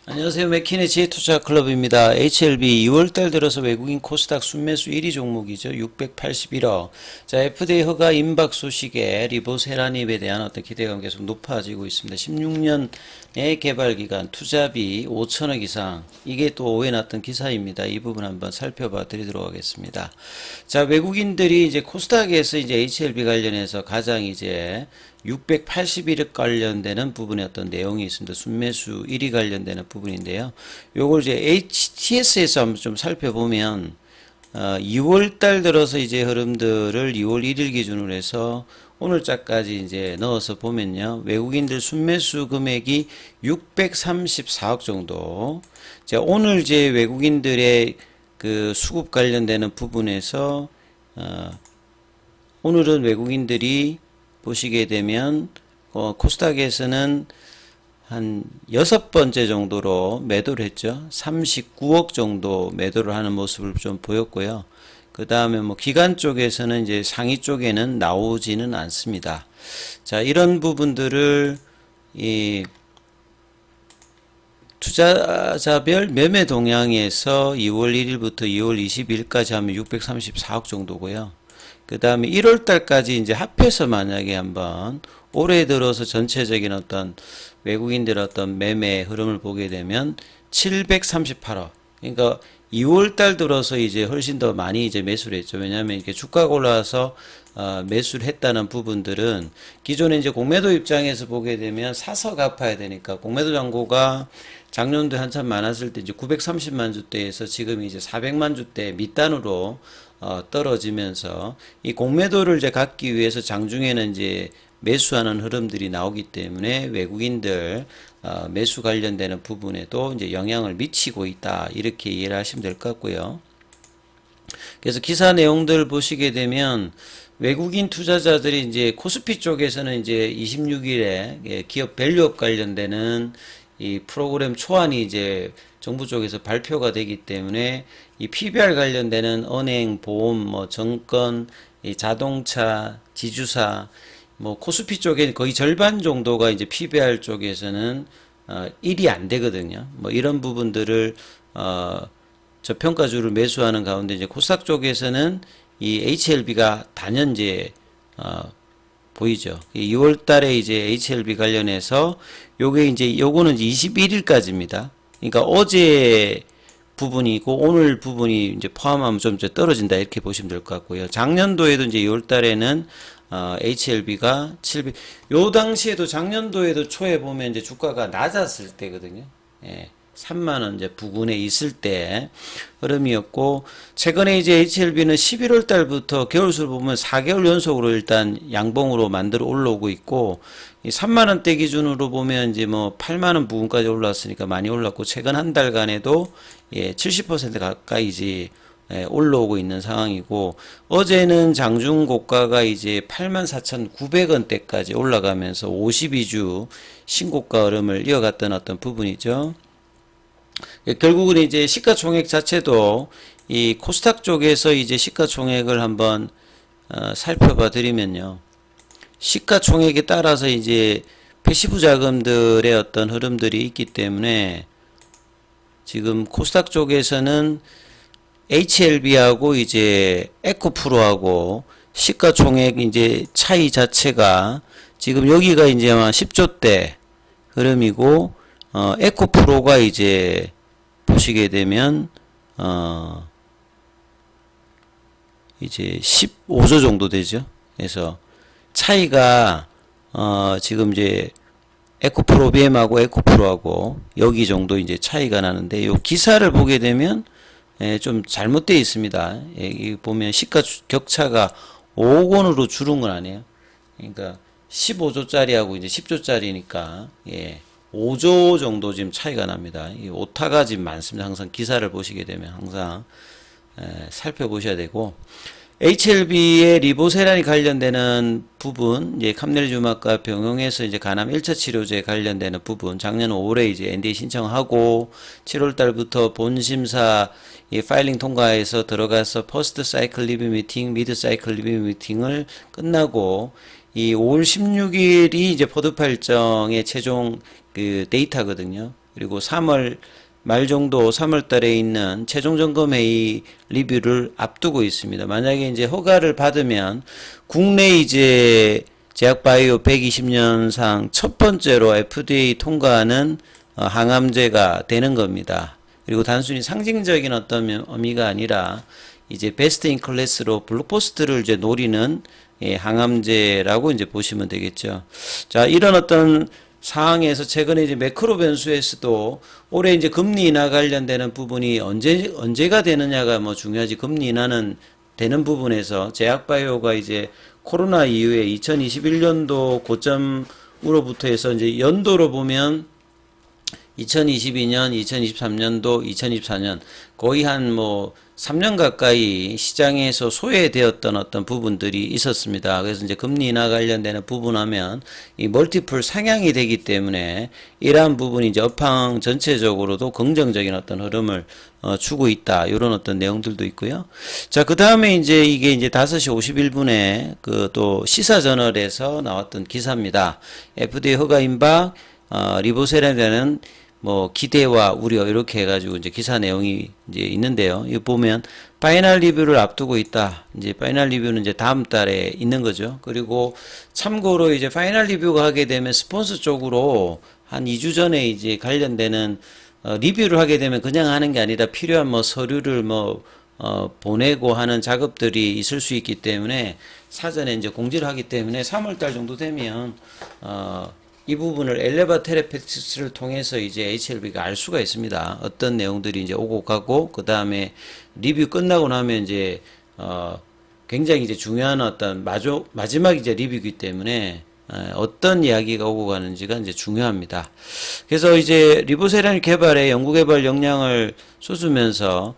안녕하세요. 맥킨의 지혜투자클럽입니다. HLB 2월달 들어서 외국인 코스닥 순매수 1위 종목이죠. 681억. 자, FDA 허가 임박 소식에 리보세라닙에 대한 어떤 기대감 계속 높아지고 있습니다. 16년의 개발기간, 투자비 5천억 이상. 이게 또 오해 났던 기사입니다. 이 부분 한번 살펴봐 드리도록 하겠습니다. 자, 외국인들이 이제 코스닥에서 이제 HLB 관련해서 가장 이제 681억 관련되는 부분의 어떤 내용이 있습니다. 순매수 1위 관련되는 부분인데요. 요걸 이제 HTS에서 한번 좀 살펴보면 2월달 들어서 이제 흐름들을 2월 1일 기준으로 해서 오늘자까지 이제 넣어서 보면요. 외국인들 순매수 금액이 634억 정도. 자, 오늘 이제 외국인들의 그 수급 관련되는 부분에서 오늘은 외국인들이 보시게 되면 코스닥에서는 한 6번째 정도로 매도를 했죠. 39억 정도 매도를 하는 모습을 좀 보였고요. 그 다음에 뭐 기관 쪽에서는 이제 상위 쪽에는 나오지는 않습니다. 자, 이런 부분들을 이 투자자별 매매 동향에서 2월 1일부터 2월 20일까지 하면 634억 정도고요. 그 다음에 1월 달까지 이제 합해서 만약에 한번 올해 들어서 전체적인 어떤 외국인들 어떤 매매 흐름을 보게 되면 738억. 그러니까 2월 달 들어서 이제 훨씬 더 많이 이제 매수를 했죠. 왜냐하면 이렇게 주가가 올라와서 매수를 했다는 부분들은 기존에 이제 공매도 입장에서 보게 되면 사서 갚아야 되니까 공매도 잔고가 작년도에 한참 많았을 때 이제 930만 주대에서 지금 이제 400만 주대 밑단으로 떨어지면서 이 공매도를 이제 갚기 위해서 장중에는 이제 매수하는 흐름들이 나오기 때문에 외국인들 매수 관련되는 부분에도 이제 영향을 미치고 있다 이렇게 이해를 하시면 될 것 같고요. 그래서 기사 내용들 보시게 되면 외국인 투자자들이 이제 코스피 쪽에서는 이제 26일에 기업 밸류업 관련되는 이 프로그램 초안이 이제 정부 쪽에서 발표가 되기 때문에 이 PBR 관련되는 은행, 보험, 뭐 정권, 이 자동차, 지주사, 뭐 코스피 쪽에 거의 절반 정도가 이제 PBR 쪽에서는 1이 안 되거든요. 뭐 이런 부분들을 저평가주를 매수하는 가운데 이제 코스닥 쪽에서는 이 HLB가 단연제 보이죠. 2월 달에 이제 HLB 관련해서 요게 이제 요거는 21일까지입니다. 그러니까 어제 부분이고 오늘 부분이 이제 포함하면 좀 떨어진다 이렇게 보시면 될 것 같고요. 작년도에도 이제 2월 달에는 HLB가 700, 요 당시에도 작년도에도 초에 보면 이제 주가가 낮았을 때거든요. 예. 3만원 이제 부근에 있을 때 흐름이었고, 최근에 이제 HLB는 11월 달부터 겨울수를 보면 4개월 연속으로 일단 양봉으로 만들어 올라오고 있고, 이 3만원대 기준으로 보면 이제 뭐 8만원 부근까지 올랐으니까 많이 올랐고, 최근 한 달간에도 예, 70% 가까이 이제 올라오고 있는 상황이고, 어제는 장중 고가가 이제 84,900원대까지 올라가면서 52주 신고가 흐름을 이어갔던 어떤 부분이죠. 결국은 이제 시가총액 자체도 이 코스닥 쪽에서 이제 시가총액을 한번 살펴봐 드리면요. 시가총액에 따라서 이제 패시브 자금들의 어떤 흐름들이 있기 때문에 지금 코스닥 쪽에서는 HLB하고 이제 에코프로하고 시가총액 이제 차이 자체가 지금 여기가 이제 아마 10조대 흐름이고 에코프로가 이제 보시게 되면 이제 15조 정도 되죠. 그래서 차이가 지금 이제 에코프로비엠하고 에코프로하고 여기 정도 이제 차이가 나는데 요 기사를 보게 되면 좀 잘못되어 있습니다. 여기 보면 시가 격차가 5억 원으로 줄은 건 아니에요. 그러니까 15조짜리하고 이제 10조짜리니까 예. 5조 정도 지금 차이가 납니다. 이 오타가 지금 많습니다. 항상 기사를 보시게 되면 항상 살펴보셔야 되고, HLB의 리보세란이 관련되는 부분, 이제 감내류막과 병용해서 이제 간암 1차 치료제 관련되는 부분, 작년 5월에 이제 NDA 신청하고 7월 달부터 본심사 파일링 통과해서 들어가서 퍼스트 사이클 리뷰 미팅, 미드 사이클 리뷰 미팅을 끝나고 이 5월 16일이 이제 포드파 일정의 최종 그 데이터거든요. 그리고 3월 말 정도 3월 달에 있는 최종 점검 회의 리뷰를 앞두고 있습니다. 만약에 이제 허가를 받으면 국내 이제 제약바이오 120년상 첫 번째로 FDA 통과하는 항암제가 되는 겁니다. 그리고 단순히 상징적인 어떤 의미가 아니라 이제 베스트 인 클래스로 블록버스터를 이제 노리는 항암제라고 이제 보시면 되겠죠. 자, 이런 어떤 상황에서 최근에 이제 매크로 변수에서도 올해 이제 금리 인하 관련되는 부분이 언제가 되느냐가 뭐 중요하지. 금리 인하는 되는 부분에서 제약바이오가 이제 코로나 이후에 2021년도 고점으로부터 해서 이제 연도로 보면 2022년, 2023년도, 2024년 거의 한 뭐 3년 가까이 시장에서 소외되었던 어떤 부분들이 있었습니다. 그래서 이제 금리 인하 관련되는 부분하면 이 멀티플 상향이 되기 때문에 이러한 부분이 이제 업황 전체적으로도 긍정적인 어떤 흐름을 주고 있다. 이런 어떤 내용들도 있고요. 자, 그 다음에 이제 이게 이제 5시 51분에 그 또 시사저널에서 나왔던 기사입니다. FDA 허가 임박, 리보세라는 뭐 기대와 우려 이렇게 해가지고 이제 기사 내용이 이제 있는데요. 이거 보면 파이널 리뷰를 앞두고 있다. 이제 파이널 리뷰는 이제 다음 달에 있는 거죠. 그리고 참고로 이제 파이널 리뷰가 하게 되면 스폰서 쪽으로 한 2주 전에 이제 관련되는 리뷰를 하게 되면 그냥 하는 게 아니라 필요한 뭐 서류를 뭐 보내고 하는 작업들이 있을 수 있기 때문에 사전에 이제 공지를 하기 때문에 3월달 정도 되면 이 부분을 엘레바 테라피틱스를 통해서 이제 HLB가 알 수가 있습니다. 어떤 내용들이 이제 오고 가고, 그 다음에 리뷰 끝나고 나면 이제, 굉장히 이제 중요한 어떤 마지막 이제 리뷰이기 때문에, 어떤 이야기가 오고 가는지가 이제 중요합니다. 그래서 이제 리보세라닐 개발에 연구개발 역량을 쏟으면서,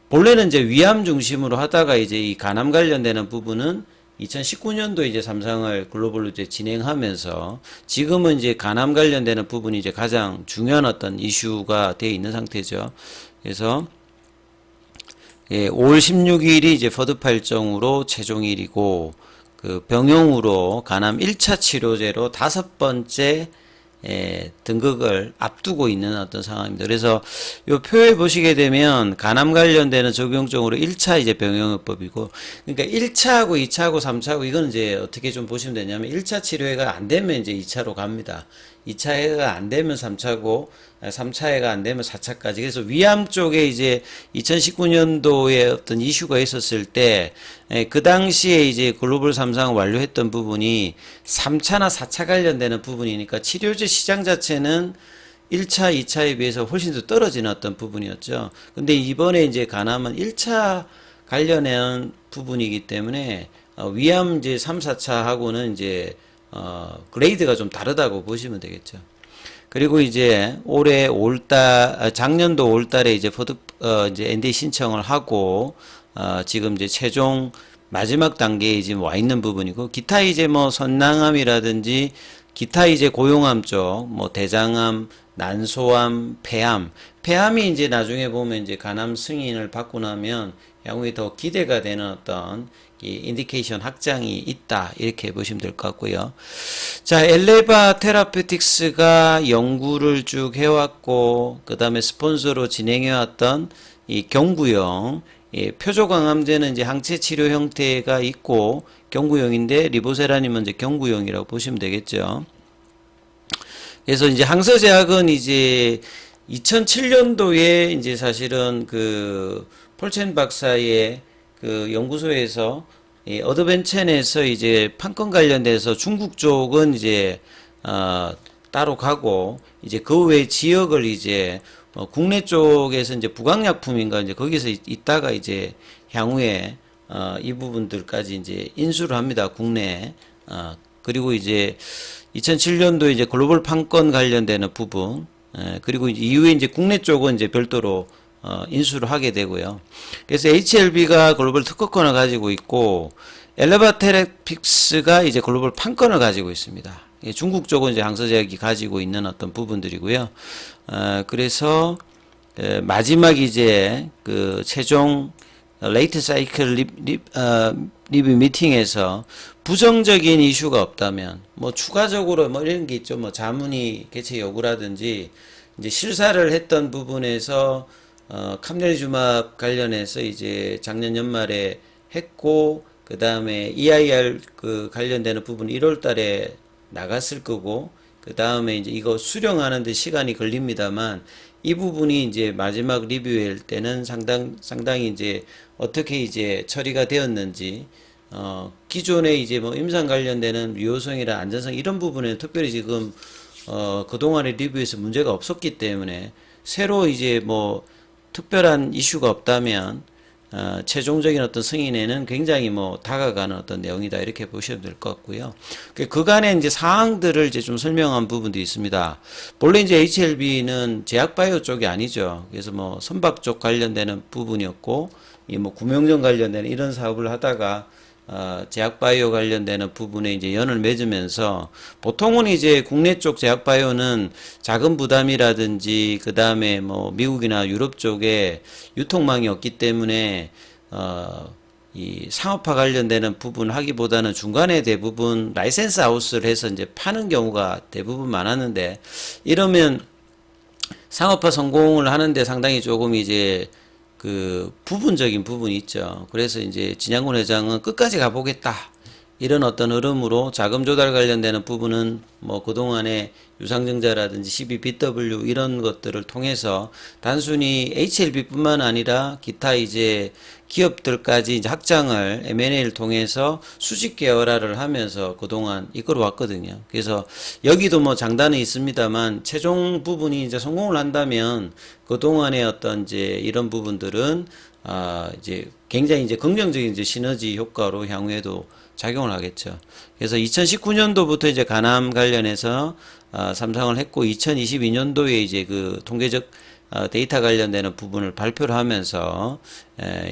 본래는 이제 위암 중심으로 하다가 이제 이 간암 관련되는 부분은 2019년도 이제 삼상을 글로벌로 이제 진행하면서 지금은 이제 간암 관련되는 부분이 이제 가장 중요한 어떤 이슈가 되어 있는 상태죠. 그래서 5월 16일이 이제 퍼드8정으로 최종일이고 그 병용으로 간암 1차 치료제로 5번째 등극을 앞두고 있는 어떤 상황입니다. 그래서 이 표에 보시게 되면 간암 관련되는 적용적으로 1차 이제 병용요법이고, 그러니까 1차하고 2차하고 3차하고 이건 이제 어떻게 좀 보시면 되냐면 1차 치료회가 안 되면 이제 2차로 갑니다. 2차 해가 안 되면 3차고 3차 해가 안 되면 4차까지. 그래서 위암 쪽에 이제 2019년도에 어떤 이슈가 있었을 때 그 당시에 이제 글로벌 3상을 완료했던 부분이 3차나 4차 관련되는 부분이니까 치료제 시장 자체는 1차, 2차에 비해서 훨씬 더 떨어지는 어떤 부분이었죠. 근데 이번에 이제 간암은 1차 관련한 부분이기 때문에 위암 이제 3, 4차하고는 이제 그레이드가 좀 다르다고 보시면 되겠죠. 그리고 이제 올해 5월달, 작년도 5월달에 이제 이제 NDA 신청을 하고, 지금 이제 최종 마지막 단계에 지금 와 있는 부분이고, 기타 이제 뭐 선낭암이라든지, 기타 이제 고용암 쪽, 뭐 대장암, 난소암, 폐암이 이제 나중에 보면 이제 간암 승인을 받고 나면 향후에 더 기대가 되는 어떤 이 인디케이션 확장이 있다 이렇게 보시면 될 것 같고요. 자, 엘레바 테라피틱스가 연구를 쭉 해왔고 그 다음에 스폰서로 진행해왔던 이 경구용 표적항암제는 이제 항체 치료 형태가 있고 경구용인데 리보세라님은 이제 경구용이라고 보시면 되겠죠. 그래서 이제 항서제약은 이제 2007년도에 이제 사실은 그 폴첸 박사의 그 연구소에서 어드벤첸에서 이제 판권 관련돼서 중국 쪽은 이제 따로 가고 이제 그 외 지역을 이제 국내 쪽에서 이제 부강약품인가 이제 거기서 있다가 이제 향후에 이 부분들까지 이제 인수를 합니다. 국내에. 그리고 이제 2007년도 이제 글로벌 판권 관련되는 부분, 그리고 이후에 이제 국내 쪽은 이제 별도로 인수를 하게 되고요. 그래서 HLB가 글로벌 특허권을 가지고 있고 엘레바 테라픽스가 이제 글로벌 판권을 가지고 있습니다. 중국 쪽은 이제 항서제약이 가지고 있는 어떤 부분들이고요. 그래서 마지막 이제 그 최종 레이트 사이클 리뷰 미팅에서 부정적인 이슈가 없다면 뭐 추가적으로 뭐 이런 게 있죠. 뭐 자문이 개최 요구라든지 이제 실사를 했던 부분에서 캄레리주맙 관련해서 이제 작년 연말에 했고 그 다음에 EIR 그 관련되는 부분 1월 달에 나갔을 거고 그 다음에 이제 이거 수령하는데 시간이 걸립니다만 이 부분이 이제 마지막 리뷰일 때는 상당히 이제 어떻게 이제 처리가 되었는지 기존에 이제 뭐 임상 관련되는 유효성이나 안전성 이런 부분에는 특별히 지금 그동안의 리뷰에서 문제가 없었기 때문에 새로 이제 뭐 특별한 이슈가 없다면 최종적인 어떤 승인에는 굉장히 뭐 다가가는 어떤 내용이다 이렇게 보시면 될 것 같고요. 그간에 이제 사항들을 이제 좀 설명한 부분도 있습니다. 본래 이제 HLB는 제약바이오 쪽이 아니죠. 그래서 뭐 선박 쪽 관련되는 부분이었고 이 뭐 구명정 관련되는 이런 사업을 하다가 제약바이오 관련되는 부분에 이제 연을 맺으면서 보통은 이제 국내 쪽 제약바이오는 자금 부담이라든지 그 다음에 뭐 미국이나 유럽 쪽에 유통망이 없기 때문에 이 상업화 관련되는 부분 하기보다는 중간에 대부분 라이센스 아웃을 해서 이제 파는 경우가 대부분 많았는데 이러면 상업화 성공을 하는데 상당히 조금 이제 그 부분적인 부분이 있죠. 그래서 이제 진양군 회장은 끝까지 가보겠다. 이런 어떤 흐름으로 자금 조달 관련되는 부분은 뭐 그동안에 유상증자라든지 12BW 이런 것들을 통해서 단순히 HLB뿐만 아니라 기타 이제 기업들까지 이제 확장을 M&A를 통해서 수직 계열화를 하면서 그동안 이끌어 왔거든요. 그래서 여기도 뭐 장단은 있습니다만 최종 부분이 이제 성공을 한다면 그동안의 어떤 이제 이런 부분들은 이제 굉장히 이제 긍정적인 이제 시너지 효과로 향후에도 작용을 하겠죠. 그래서 2019년도부터 이제 가남 관련해서 삼상을 했고 2022년도에 이제 그 통계적 데이터 관련되는 부분을 발표를 하면서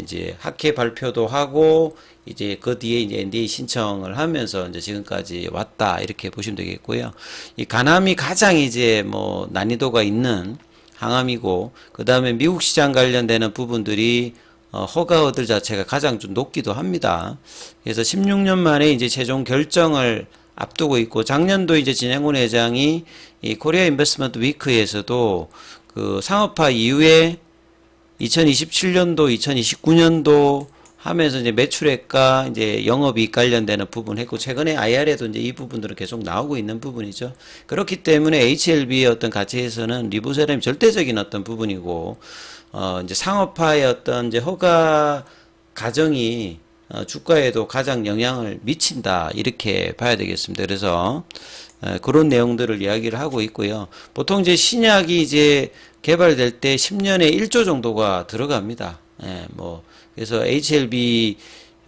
이제 학회 발표도 하고 이제 그 뒤에 이제 NDA 신청을 하면서 이제 지금까지 왔다 이렇게 보시면 되겠고요. 이 가남이 가장 이제 뭐 난이도가 있는 항암이고 그 다음에 미국 시장 관련되는 부분들이 허가허들 자체가 가장 좀 높기도 합니다. 그래서 16년 만에 이제 최종 결정을 앞두고 있고 작년도 이제 진양군 회장이 이 코리아 인베스트먼트 위크에서도 그 상업화 이후에 2027년도, 2029년도 하면서 이제 매출액과 이제 영업이익 관련되는 부분 했고 최근에 IR에도 이제 이 부분들은 계속 나오고 있는 부분이죠. 그렇기 때문에 HLB의 어떤 가치에서는 리보세람이 절대적인 어떤 부분이고 이제 상업화의 어떤 이제 허가 과정이 주가에도 가장 영향을 미친다 이렇게 봐야 되겠습니다. 그래서 그런 내용들을 이야기를 하고 있고요. 보통 이제 신약이 이제 개발될 때 10년에 1조 정도가 들어갑니다. 뭐 그래서 HLB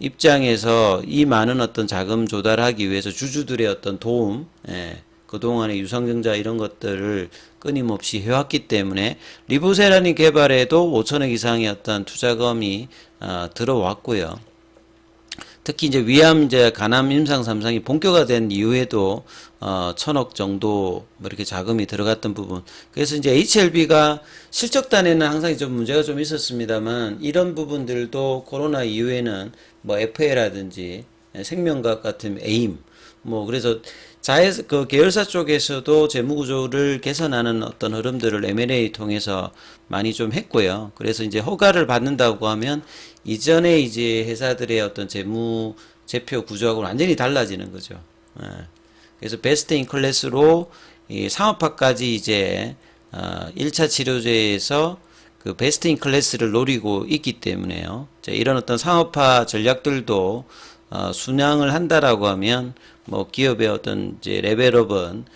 입장에서 이 많은 어떤 자금 조달하기 위해서 주주들의 어떤 도움, 그동안의 유상증자 이런 것들을 끊임없이 해왔기 때문에 리보세라닌 개발에도 5천억 이상의 어떤 투자금이 들어왔고요. 특히 이제 위암 이제 간암 임상 3상이 본격화된 이후에도 1,000억 정도 뭐 이렇게 자금이 들어갔던 부분. 그래서 이제 HLB가 실적단에는 항상 좀 문제가 좀 있었습니다만 이런 부분들도 코로나 이후에는 뭐 FA라든지 생명과학 같은 에임 뭐 그래서 그 계열사 쪽에서도 재무구조를 개선하는 어떤 흐름들을 M&A 통해서 많이 좀 했고요. 그래서 이제 허가를 받는다고 하면 이전에 이제 회사들의 어떤 재표 구조하고는 완전히 달라지는 거죠. 그래서 베스트 인 클래스로 이 상업화까지 이제 1차 치료제에서 그 베스트 인 클래스를 노리고 있기 때문에요. 이런 어떤 상업화 전략들도 순양을 한다라고 하면 뭐 기업의 어떤 이제 레벨업은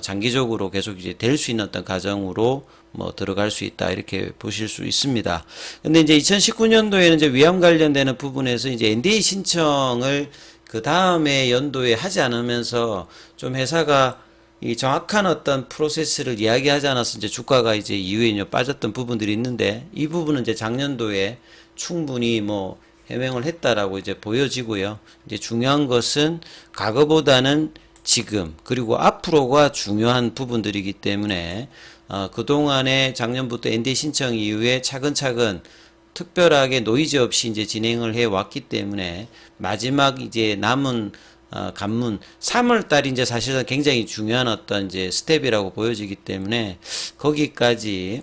장기적으로 계속 이제 될 수 있는 어떤 과정으로 뭐 들어갈 수 있다 이렇게 보실 수 있습니다. 근데 이제 2019년도에는 이제 위암 관련되는 부분에서 이제 NDA 신청을 그 다음에 연도에 하지 않으면서 좀 회사가 이 정확한 어떤 프로세스를 이야기하지 않아서 이제 주가가 이제 이후에 빠졌던 부분들이 있는데 이 부분은 이제 작년도에 충분히 뭐 해명을 했다라고 이제 보여지고요. 이제 중요한 것은 과거보다는 지금 그리고 앞으로가 중요한 부분들이기 때문에 그동안에 작년부터 NDA 신청 이후에 차근차근 특별하게 노이즈 없이 이제 진행을 해 왔기 때문에 마지막 이제 남은 관문 3월 달이 이제 사실은 굉장히 중요한 어떤 이제 스텝이라고 보여지기 때문에 거기까지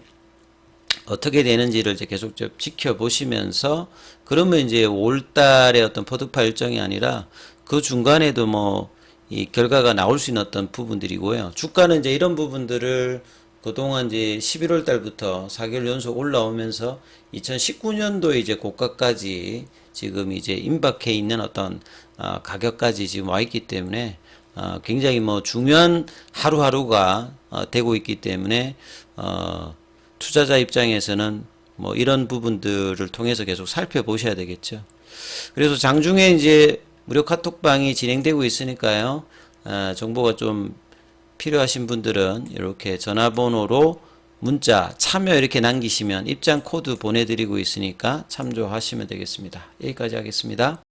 어떻게 되는지를 이제 계속 좀 지켜보시면서 그러면 이제 5월 달에 어떤 포트파 일정이 아니라 그 중간에도 뭐 이 결과가 나올 수 있는 어떤 부분들이고요. 주가는 이제 이런 부분들을 그동안 이제 11월 달부터 4개월 연속 올라오면서 2019년도에 이제 고가까지 지금 이제 임박해 있는 어떤 가격까지 지금 와 있기 때문에 굉장히 뭐 중요한 하루하루가 되고 있기 때문에 투자자 입장에서는 뭐 이런 부분들을 통해서 계속 살펴보셔야 되겠죠. 그래서 장중에 이제 무료 카톡방이 진행되고 있으니까요. 정보가 좀 필요하신 분들은 이렇게 전화번호로 문자 참여 이렇게 남기시면 입장 코드 보내드리고 있으니까 참조하시면 되겠습니다. 여기까지 하겠습니다.